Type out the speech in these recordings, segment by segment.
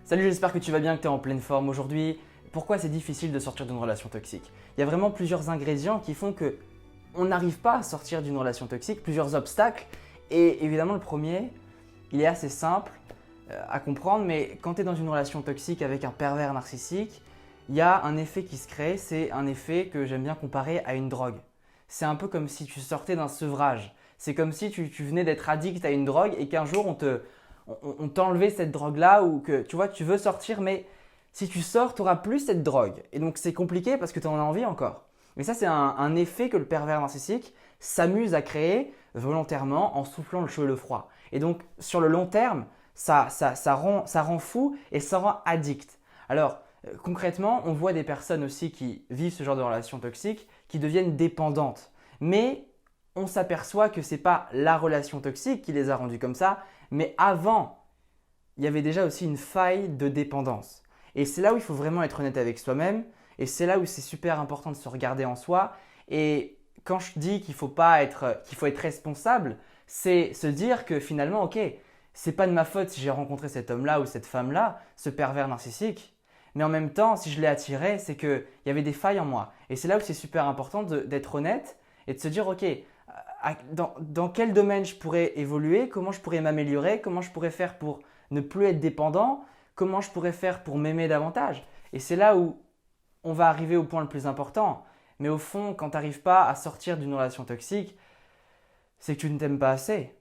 Salut, j'espère que tu vas bien, que tu es en pleine forme aujourd'hui. Pourquoi c'est difficile de sortir d'une relation toxique? Il y a vraiment plusieurs ingrédients qui font que on n'arrive pas à sortir d'une relation toxique, plusieurs obstacles. Et évidemment, le premier, il est assez simple à comprendre, mais quand tu es dans une relation toxique avec un pervers narcissique, il y a un effet qui se crée, c'est un effet que j'aime bien comparer à une drogue. C'est un peu comme si tu sortais d'un sevrage. C'est comme si tu venais d'être addict à une drogue et qu'un jour on t'a enlevé cette drogue-là ou que tu vois, tu veux sortir, mais si tu sors, tu n'auras plus cette drogue. Et donc c'est compliqué parce que tu en as envie encore. Mais ça, c'est un effet que le pervers narcissique s'amuse à créer volontairement en soufflant le chaud et le froid. Et donc sur le long terme, ça rend fou et ça rend addict. Alors concrètement, on voit des personnes aussi qui vivent ce genre de relation toxique qui deviennent dépendantes. Mais on s'aperçoit que ce n'est pas la relation toxique qui les a rendues comme ça, mais avant, il y avait déjà aussi une faille de dépendance. Et c'est là où il faut vraiment être honnête avec soi-même et c'est là où c'est super important de se regarder en soi. Et quand je dis qu'il faut être responsable, c'est se dire que finalement, ok, c'est pas de ma faute si j'ai rencontré cet homme-là ou cette femme-là, ce pervers narcissique. Mais en même temps, si je l'ai attiré, c'est qu'il y avait des failles en moi. Et c'est là où c'est super important d'être honnête et de se dire, ok, dans quel domaine je pourrais évoluer, comment je pourrais m'améliorer, comment je pourrais faire pour ne plus être dépendant, comment je pourrais faire pour m'aimer davantage. Et c'est là où on va arriver au point le plus important. Mais au fond, quand tu n'arrives pas à sortir d'une relation toxique, c'est que tu ne t'aimes pas assez.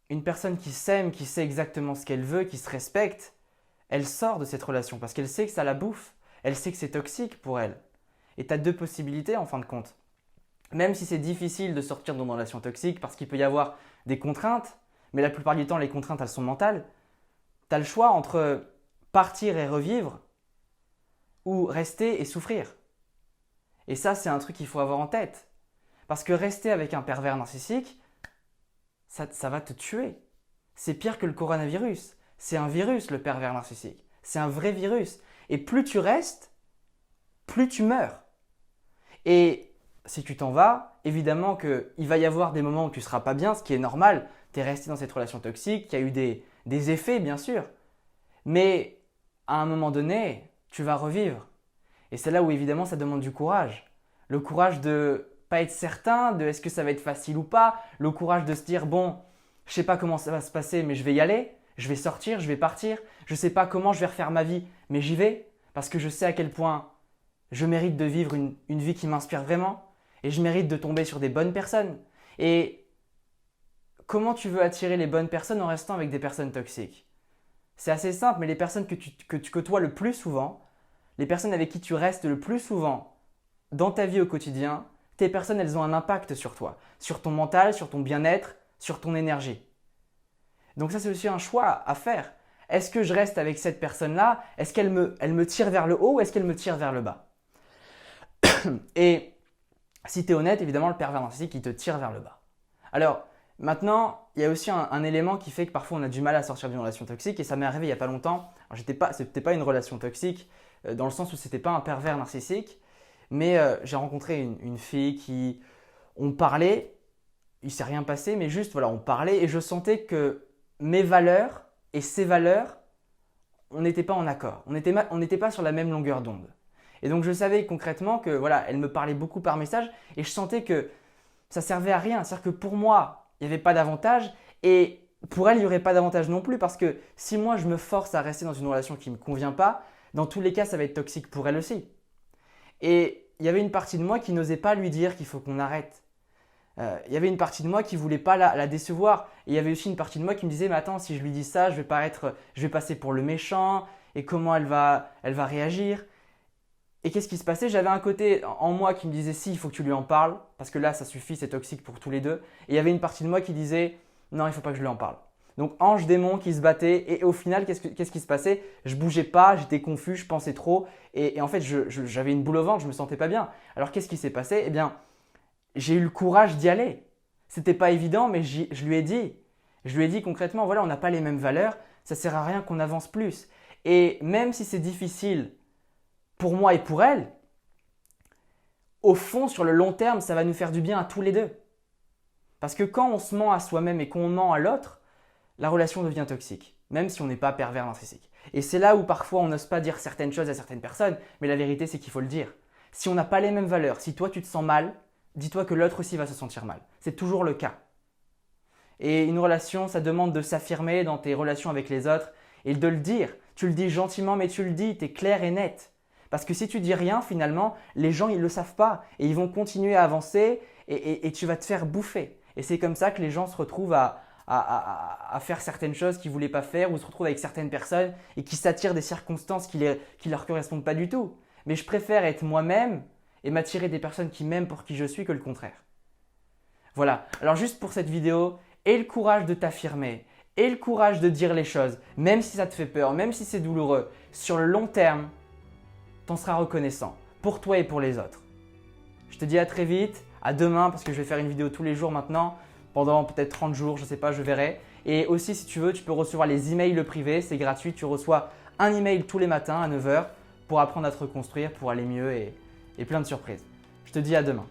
Une personne qui s'aime, qui sait exactement ce qu'elle veut, qui se respecte, elle sort de cette relation parce qu'elle sait que ça la bouffe. Elle sait que c'est toxique pour elle. Et tu as deux possibilités en fin de compte. Même si c'est difficile de sortir d'une relation toxique parce qu'il peut y avoir des contraintes, mais la plupart du temps, les contraintes, elles sont mentales, tu as le choix entre partir et revivre ou rester et souffrir. Et ça, c'est un truc qu'il faut avoir en tête. Parce que rester avec un pervers narcissique, ça va te tuer. C'est pire que le coronavirus. C'est un virus, le pervers narcissique. C'est un vrai virus. Et plus tu restes, plus tu meurs. Et si tu t'en vas, évidemment qu'il va y avoir des moments où tu ne seras pas bien, ce qui est normal. Tu es resté dans cette relation toxique, il y a eu des effets, bien sûr. Mais à un moment donné, tu vas revivre. Et c'est là où évidemment ça demande du courage. Le courage de pas être certain de est-ce que ça va être facile ou pas. Le courage de se dire bon, je ne sais pas comment ça va se passer, mais je vais y aller. Je vais sortir, je vais partir. Je ne sais pas comment je vais refaire ma vie, mais j'y vais. Parce que je sais à quel point je mérite de vivre une vie qui m'inspire vraiment. Et je mérite de tomber sur des bonnes personnes. Et comment tu veux attirer les bonnes personnes en restant avec des personnes toxiques? C'est assez simple, mais les personnes que tu côtoies le plus souvent, les personnes avec qui tu restes le plus souvent dans ta vie au quotidien, tes personnes, elles ont un impact sur toi, sur ton mental, sur ton bien-être, sur ton énergie. Donc ça, c'est aussi un choix à faire. Est-ce que je reste avec cette personne-là? Est-ce qu'elle me tire vers le haut ou est-ce qu'elle me tire vers le bas? Et si tu es honnête, évidemment, le pervers narcissique, il te tire vers le bas. Alors, maintenant, il y a aussi un élément qui fait que parfois on a du mal à sortir d'une relation toxique et ça m'est arrivé il n'y a pas longtemps. Alors, c'était pas une relation toxique dans le sens où c'était pas un pervers narcissique, mais j'ai rencontré une fille qui, on parlait, il s'est rien passé, mais juste voilà, on parlait et je sentais que mes valeurs et ses valeurs, on n'était pas en accord, on n'était pas sur la même longueur d'onde. Et donc je savais concrètement que voilà, elle me parlait beaucoup par message et je sentais que ça servait à rien. C'est-à-dire que pour moi, il n'y avait pas d'avantage et pour elle, il n'y aurait pas d'avantage non plus parce que si moi je me force à rester dans une relation qui ne me convient pas, dans tous les cas, ça va être toxique pour elle aussi. Et il y avait une partie de moi qui n'osait pas lui dire qu'il faut qu'on arrête. Il y avait une partie de moi qui ne voulait pas la décevoir. Et il y avait aussi une partie de moi qui me disait, mais attends, si je lui dis ça, je vais passer pour le méchant et comment elle va réagir. Et qu'est-ce qui se passait? J'avais un côté en moi qui me disait si, il faut que tu lui en parles, parce que là, ça suffit, c'est toxique pour tous les deux. Et il y avait une partie de moi qui disait non, il ne faut pas que je lui en parle. Donc ange, démon qui se battait et au final, qu'est-ce qui se passait? Je bougeais pas, j'étais confus, je pensais trop et en fait, j'avais une boule au ventre, je me sentais pas bien. Alors qu'est-ce qui s'est passé? Eh bien, j'ai eu le courage d'y aller. C'était pas évident, mais je lui ai dit. Je lui ai dit concrètement, voilà, on n'a pas les mêmes valeurs, ça sert à rien qu'on avance plus. Et même si c'est difficile pour moi et pour elle, au fond, sur le long terme, ça va nous faire du bien à tous les deux. Parce que quand on se ment à soi-même et qu'on ment à l'autre, la relation devient toxique, même si on n'est pas pervers narcissique. Et c'est là où parfois on n'ose pas dire certaines choses à certaines personnes, mais la vérité c'est qu'il faut le dire. Si on n'a pas les mêmes valeurs, si toi tu te sens mal, dis-toi que l'autre aussi va se sentir mal. C'est toujours le cas. Et une relation, ça demande de s'affirmer dans tes relations avec les autres et de le dire. Tu le dis gentiment, mais tu le dis, tu es clair et net. Parce que si tu dis rien, finalement, les gens, ils ne le savent pas et ils vont continuer à avancer et tu vas te faire bouffer. Et c'est comme ça que les gens se retrouvent à faire certaines choses qu'ils ne voulaient pas faire ou se retrouvent avec certaines personnes et qui s'attirent des circonstances qui ne leur correspondent pas du tout. Mais je préfère être moi-même et m'attirer des personnes qui m'aiment pour qui je suis que le contraire. Voilà, alors juste pour cette vidéo, aie le courage de t'affirmer, aie le courage de dire les choses, même si ça te fait peur, même si c'est douloureux. Sur le long terme, t'en seras reconnaissant, pour toi et pour les autres. Je te dis à très vite, à demain parce que je vais faire une vidéo tous les jours maintenant, pendant peut-être 30 jours, je ne sais pas, je verrai. Et aussi si tu veux, tu peux recevoir les emails privés, c'est gratuit, tu reçois un email tous les matins à 9 h pour apprendre à te reconstruire, pour aller mieux et plein de surprises. Je te dis à demain.